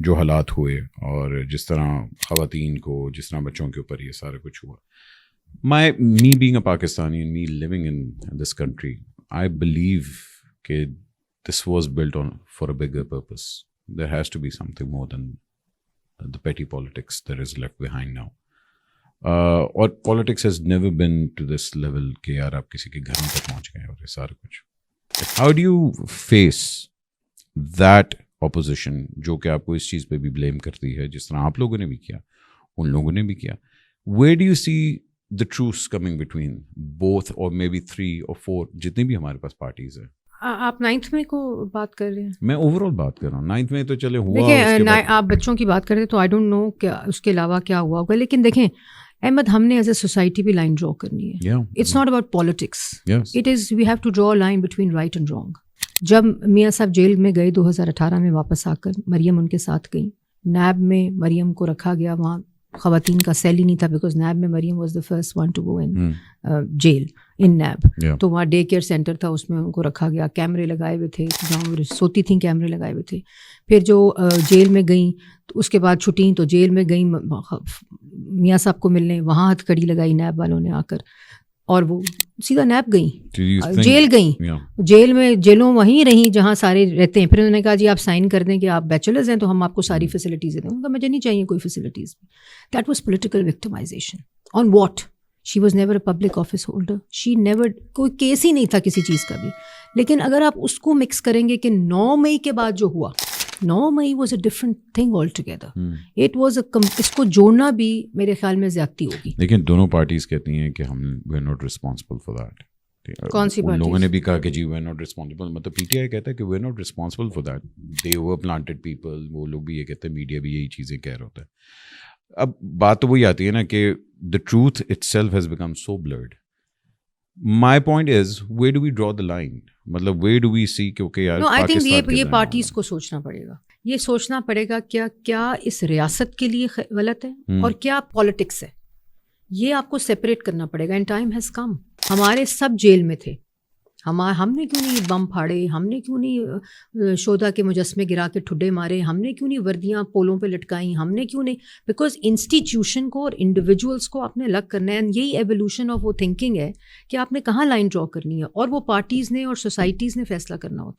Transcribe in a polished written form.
جو حالات ہوئے اور جس طرح خواتین کو، جس طرح بچوں کے اوپر یہ سارا کچھ ہوا. me being a Pakistani and me living in this country, I believe کہ this was built on for a bigger purpose. There has to be something more than the petty politics that is left behind now. اور politics has never been to this level کہ یار آپ کسی کے گھروں تک پہنچ گئے اور یہ سارا کچھ. How do you face that opposition جو کہ آپ کو اس چیز پہ بھی بلیم کرتی ہے، جس طرح آپ لوگوں نے بھی کیا، ان لوگوں نے بھی کیا؟ Where do you see the truce coming between both or maybe 3 or 4 جتنی بھی ہمارے پاس پارٹیز ہیں؟ آپ 9th میں کو بات کر رہے ہیں؟ میں اوور آل بات کر رہا ہوں. 9th میں تو چلے ہوا. دیکھیں آپ بچوں کی بات کر رہے ہیں تو آئی ڈونٹ نو کیا اس کے علاوہ کیا ہوا ہوگا، لیکن دیکھیں احمد، ہم نے ایز اے سوسائٹی بھی لائن ڈرا کرنی ہے. It's not about politics, it is we have to draw line between right and wrong. جب میاں صاحب جیل میں گئے 2018 میں، واپس آ کر مریم ان کے ساتھ گئی. نیب میں مریم کو رکھا گیا، وہاں خواتین کا سیل ہی نہیں تھا بیکاز نیب میں Maryam was the first one to go in jail in NAB. تو وہاں ڈے کیئر سینٹر تھا، اس میں ان کو رکھا گیا، کیمرے لگائے ہوئے تھے، جہاں سوتی تھیں کیمرے لگائے ہوئے تھے. پھر جو جیل میں گئیں تو اس کے بعد چھٹیں تو جیل میں گئیں میاں صاحب کو ملنے، وہاں ہتھ کڑی لگائی نیب والوں نے آ کر، اور وہ سیدھا نیب گئیں، جیل گئیں. جیل میں جیلوں وہیں رہیں جہاں سارے رہتے ہیں. پھر انہوں نے کہا جی آپ سائن کر دیں کہ آپ بیچلرز ہیں تو ہم آپ کو ساری فیسلٹیز دیں گے. ان کا مجھے نہیں چاہیے کوئی facilities. That was political victimization. On what? She was never a public office holder, she never, کوئی کیس ہی نہیں تھا کسی چیز کا بھی. لیکن اگر آپ اس کو مکس کریں گے کہ 9 مئی کے بعد جو ہوا، 9 May was a different thing all together. It was a, اس کو جوڑنا بھی میرے خیال میں زیادتی ہوگی. لیکن دونوں پارٹیز کہتی ہیں کہ ہم we are not responsible for that. کون سی ان لوگوں نے بھی کہا کہ جی وی آر ناٹ رسپانسبل، مطلب پی ٹی آئی کہتا ہے کہ we are not responsible for that, they were planted people. وہ لوگ بھی یہ کہتے ہیں، میڈیا بھی یہی چیزیں کہہ رہا ہوتا ہے. اب بات تو وہی آتی ہے نا کہ the truth itself has become so blurred. My point is, where do we draw the line? مطلب where do we see کہ okay یار I think یہ پارٹیز کو سوچنا پڑے گا. یہ سوچنا پڑے گا کیا اس ریاست کے لیے غلط ہے اور کیا پالیٹکس ہے. یہ آپ کو سیپریٹ کرنا پڑے گا. And time has come. ہمارے سب جیل میں تھے، ہم نے کیوں نہیں بم پھاڑے، ہم نے کیوں نہیں شہدا کے مجسمے گرا کے ٹھڈے مارے، ہم نے کیوں نہیں وردیاں پولوں پہ لٹکائیں، ہم نے کیوں نہیں؟ بیکاز انسٹیٹیوشن کو اور انڈیویجولس کو آپ نے الگ کرنا ہے. اینڈ یہی ایولیوشن آف وہ تھنکنگ ہے کہ آپ نے کہاں لائن ڈرا کرنی ہے، اور وہ پارٹیز نے اور سوسائٹیز نے فیصلہ کرنا ہوتا ہے.